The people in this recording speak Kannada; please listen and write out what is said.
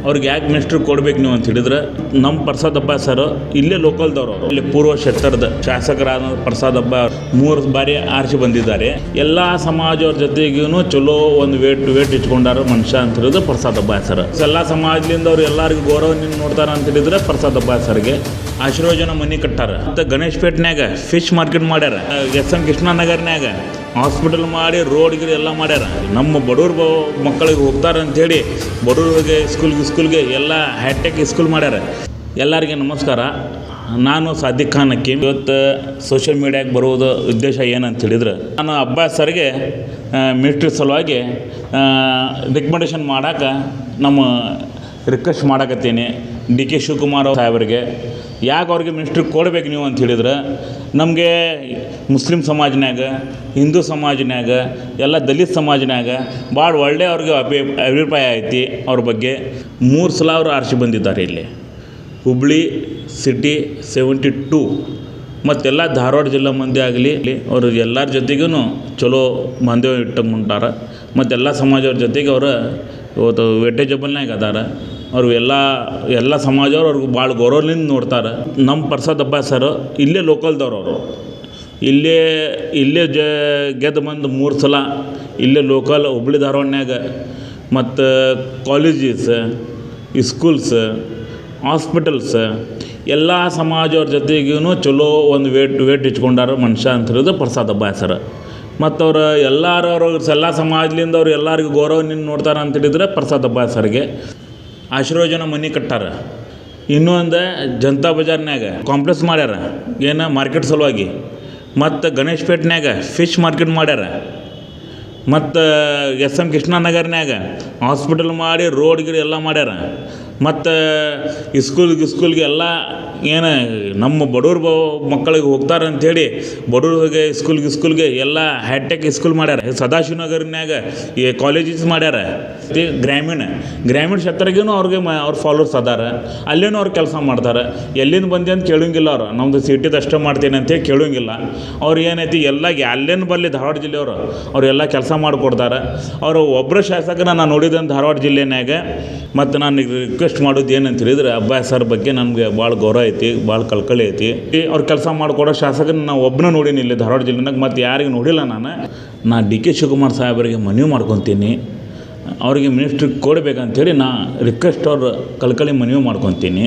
ಅವ್ರಿಗೆ ಯಾಕೆ ಮಿನಿಸ್ಟ್ರ್ ಕೊಡ್ಬೇಕು ನೀವು ಅಂತ ಹೇಳಿದ್ರೆ ನಮ್ಮ ಪ್ರಸಾದ್ ಹಬ್ಬ ಸರ್ ಇಲ್ಲೇ ಲೋಕಲ್ದವರು ಇಲ್ಲಿ ಪೂರ್ವ ಕ್ಷೇತ್ರದ ಶಾಸಕರಾದ ಪ್ರಸಾದ್ ಹಬ್ಬ 3 ಬಾರಿ ಆರಿಸಿ ಬಂದಿದ್ದಾರೆ. ಎಲ್ಲ ಸಮಾಜವ್ರ ಜೊತೆಗೂ ಚಲೋ ಒಂದು ವೇಟ್ ಇಟ್ಕೊಂಡಾರ ಮನುಷ್ಯ ಅಂತ ಹೇಳಿದ್ರೆ ಪ್ರಸಾದ್ ಹಬ್ಬ ಸರ್. ಎಲ್ಲ ಸಮಾಜದಿಂದ ಅವ್ರು ಎಲ್ಲರಿಗೂ ಗೌರವದಿಂದ ನೋಡ್ತಾರ ಅಂತ ಹೇಳಿದ್ರೆ ಪ್ರಸಾದ್ ಹಬ್ಬ ಸರ್ಗೆ ಆಶೀರ್ವಚನ ಮನೆ ಕಟ್ಟಾರ. ಮತ್ತು ಗಣೇಶ್ ಪೇಟ್ನ್ಯಾಗ ಫಿಶ್ ಮಾರ್ಕೆಟ್ ಮಾಡ್ಯಾರ. ಎಸ್ ಎಂ ಕೃಷ್ಣನಗರ್ನ್ಯಾಗ ಹಾಸ್ಪಿಟಲ್ ಮಾಡಿ ರೋಡ್ ಗಿಡ ಎಲ್ಲ ಮಾಡ್ಯಾರ. ನಮ್ಮ ಬಡವ್ರ ಮಕ್ಕಳಿಗೆ ಹೋಗ್ತಾರೆ ಅಂಥೇಳಿ ಬಡವ್ರಿಗೆ ಸ್ಕೂಲ್ಗೆ ಎಲ್ಲ ಹೈಟೆಕ್ ಸ್ಕೂಲ್ ಮಾಡ್ಯಾರ. ಎಲ್ಲರಿಗೆ ನಮಸ್ಕಾರ. ನಾನು ಸಾದಿಕ್ ಖಾನ್ ಹಕೀಮ್. ಇವತ್ತು ಸೋಷಿಯಲ್ ಮೀಡಿಯಾಗೆ ಬರುವುದು ಉದ್ದೇಶ ಏನಂತ ಹೇಳಿದ್ರೆ ನಾನು ಅಬ್ಬಾಸ್ ಸರ್ಗೆ ಮಿನಿಸ್ಟ್ರಿ ಸಲುವಾಗಿ ರೆಕಮೆಂಡೇಷನ್ ಮಾಡೋಕೆ ನಮ್ಮ ರಿಕ್ವೆಸ್ಟ್ ಮಾಡಕತ್ತೀನಿ ಡಿ ಕೆ ಶಿವಕುಮಾರ್ ಸಾಹೇಬರಿಗೆ. ಯಾಕೆ ಅವ್ರಿಗೆ ಮಿನಿಸ್ಟ್ರಿಗೆ ಕೊಡ್ಬೇಕು ನೀವು ಅಂತ ಹೇಳಿದ್ರೆ ನಮಗೆ ಮುಸ್ಲಿಂ ಸಮಾಜನ್ಯಾಗ, ಹಿಂದೂ ಸಮಾಜನ್ಯಾಗ, ಎಲ್ಲ ದಲಿತ ಸಮಾಜನ್ಯಾಗ ಭಾಳ ಒಳ್ಳೆಯ ಅವ್ರಿಗೆ ಅಭಿಪ್ರಾಯ ಐತಿ. ಅವ್ರ ಬಗ್ಗೆ 3 ಸಲ ಅವರು ಆರಿಸಿ ಬಂದಿದ್ದಾರೆ. ಇಲ್ಲಿ ಹುಬ್ಳಿ ಸಿಟಿ 72 ಮತ್ತೆಲ್ಲ ಧಾರವಾಡ ಜಿಲ್ಲಾ ಮಂದಿ ಆಗಲಿ ಅವರು ಎಲ್ಲರ ಜೊತೆಗೂ ಚಲೋ ಬಾಂಧವ್ಯ ಇಟ್ಟುಕೊಂಡಾರ. ಮತ್ತೆಲ್ಲ ಸಮಾಜವ್ರ ಜೊತೆಗೆ ಅವರು ಇವತ್ತು ವೇಟೇಜಬಲ್ನಾಗ ಅದಾರ. ಅವರು ಎಲ್ಲ ಸಮಾಜವ್ರು ಅವ್ರಿಗೆ ಭಾಳ ಗೌರವದಿಂದ ನೋಡ್ತಾರೆ. ನಮ್ಮ ಪ್ರಸಾದ್ ಹಬ್ಬ ಸರ್ ಇಲ್ಲೇ ಲೋಕಲ್ದವ್ರು. ಅವರು ಇಲ್ಲೇ ಗೆದ್ದು ಬಂದು 3 ಸಲ ಇಲ್ಲೇ ಲೋಕಲ್ ಹುಬ್ಳಿ ಧಾರವಾಡನ್ಯಾಗ ಮತ್ತು ಕಾಲೇಜಸ್, ಸ್ಕೂಲ್ಸ್, ಹಾಸ್ಪಿಟಲ್ಸ್ ಎಲ್ಲ ಸಮಾಜವ್ರ ಜೊತೆಗೂ ಚಲೋ ಒಂದು ವೇಟ್ ಇಟ್ಕೊಂಡಾರ ಮನುಷ್ಯ ಅಂತ ಹೇಳಿದ್ರೆ ಪ್ರಸಾದ್ ಹಬ್ಬ ಸರ್. ಮತ್ತು ಅವ್ರು ಎಲ್ಲ ಸಮಾಜದಿಂದ ಅವ್ರು ಎಲ್ಲರಿಗೂ ಗೌರವದಿಂದ ನೋಡ್ತಾರೆ ಅಂತ ಹೇಳಿದ್ರೆ ಪ್ರಸಾದ್ ಹಬ್ಬ ಸರ್ಗೆ ಆಶೀರ್ವಚನ ಮನೆ ಕಟ್ಟಾರ. ಇನ್ನೊಂದು ಜನತಾ ಬಜಾರ್ನ್ಯಾಗ ಕಾಂಪ್ಲೆಕ್ಸ್ ಮಾಡ್ಯಾರ ಏನು ಮಾರ್ಕೆಟ್ ಸಲುವಾಗಿ. ಮತ್ತು ಗಣೇಶ್ ಪೇಟ್ನ್ಯಾಗ ಫಿಶ್ ಮಾರ್ಕೆಟ್ ಮಾಡ್ಯಾರ. ಮತ್ತು ಎಸ್ ಎಂ ಕೃಷ್ಣನಗರ್ನ್ಯಾಗ ಹಾಸ್ಪಿಟಲ್ ಮಾಡಿ ರೋಡ್ ಗಿಡ ಎಲ್ಲ ಮಾಡ್ಯಾರ. ಮತ್ತು ಸ್ಕೂಲ್ಗೆ ಎಲ್ಲ ಏನು ನಮ್ಮ ಬಡವ್ರ ಮಕ್ಕಳಿಗೆ ಹೋಗ್ತಾರೆ ಅಂಥೇಳಿ ಬಡವ್ರಿಗೆ ಸ್ಕೂಲ್ಗೆ ಎಲ್ಲ ಹೈಟೆಕ್ ಸ್ಕೂಲ್ ಮಾಡ್ಯಾರ. ಸದಾಶಿವನಗರ್ನ್ಯಾಗ ಈ ಕಾಲೇಜಸ್ ಮಾಡ್ಯಾರ. ಗ್ರಾಮೀಣ ಕ್ಷೇತ್ರಗೂ ಅವ್ರಿಗೆ ಅವ್ರ ಫಾಲೋವರ್ಸ್ ಅದಾರ. ಅಲ್ಲೇನೂ ಅವ್ರು ಕೆಲಸ ಮಾಡ್ತಾರೆ. ಎಲ್ಲಿಂದ ಬಂದೆ ಅಂತ ಕೇಳೋಂಗಿಲ್ಲ. ಅವ್ರು ನಮ್ಮದು ಸಿಟಿದು ಅಷ್ಟೇ ಮಾಡ್ತೀನಿ ಅಂತೇಳಿ ಕೇಳೋಂಗಿಲ್ಲ. ಅವ್ರು ಏನೈತಿ ಎಲ್ಲ ಅಲ್ಲೇನು ಬರಲಿ ಧಾರವಾಡ ಜಿಲ್ಲೆಯವರು ಅವರೆಲ್ಲ ಕೆಲಸ ಮಾಡಿಕೊಡ್ತಾರೆ. ಅವರು ಒಬ್ಬರ ಶಾಸಕನ ನಾನು ನೋಡಿದಂಥ ಧಾರವಾಡ ಜಿಲ್ಲೆನಾಗ. ಮತ್ತು ನಾನು ರಿಕ್ವೆಸ್ಟ್ ಮಾಡೋದು ಏನಂತ ಹೇಳಿದ್ರೆ ಅಬ್ಬಾಸ್ ಸರ್ ಬಗ್ಗೆ ನನಗೆ ಭಾಳ ಗೌರವ ಐತಿ, ಭಾಳ ಕಳ್ಕಳಿ ಐತಿ. ಅವ್ರು ಕೆಲಸ ಮಾಡಿಕೊಡೋ ಶಾಸಕನ ನಾವು ಒಬ್ಬನ ನೋಡೀನಿ ಇಲ್ಲಿ ಧಾರವಾಡ ಜಿಲ್ಲೆನಾಗ. ಮತ್ತು ಯಾರಿಗೂ ನೋಡಿಲ್ಲ. ನಾನು ಡಿ ಕೆ ಶಿವಕುಮಾರ್ ಸಾಹೇಬರಿಗೆ ಮನವಿ ಮಾಡ್ಕೊತೀನಿ ಅವರಿಗೆ ಮಿನಿಸ್ಟ್ರಿಗೆ ಕೊಡಬೇಕಂತೇಳಿ ನಾ ರಿಕ್ವೆಸ್ಟ್ ಅವ್ರ ಕಳ್ಕಳಿ ಮನವಿ ಮಾಡ್ಕೊತೀನಿ.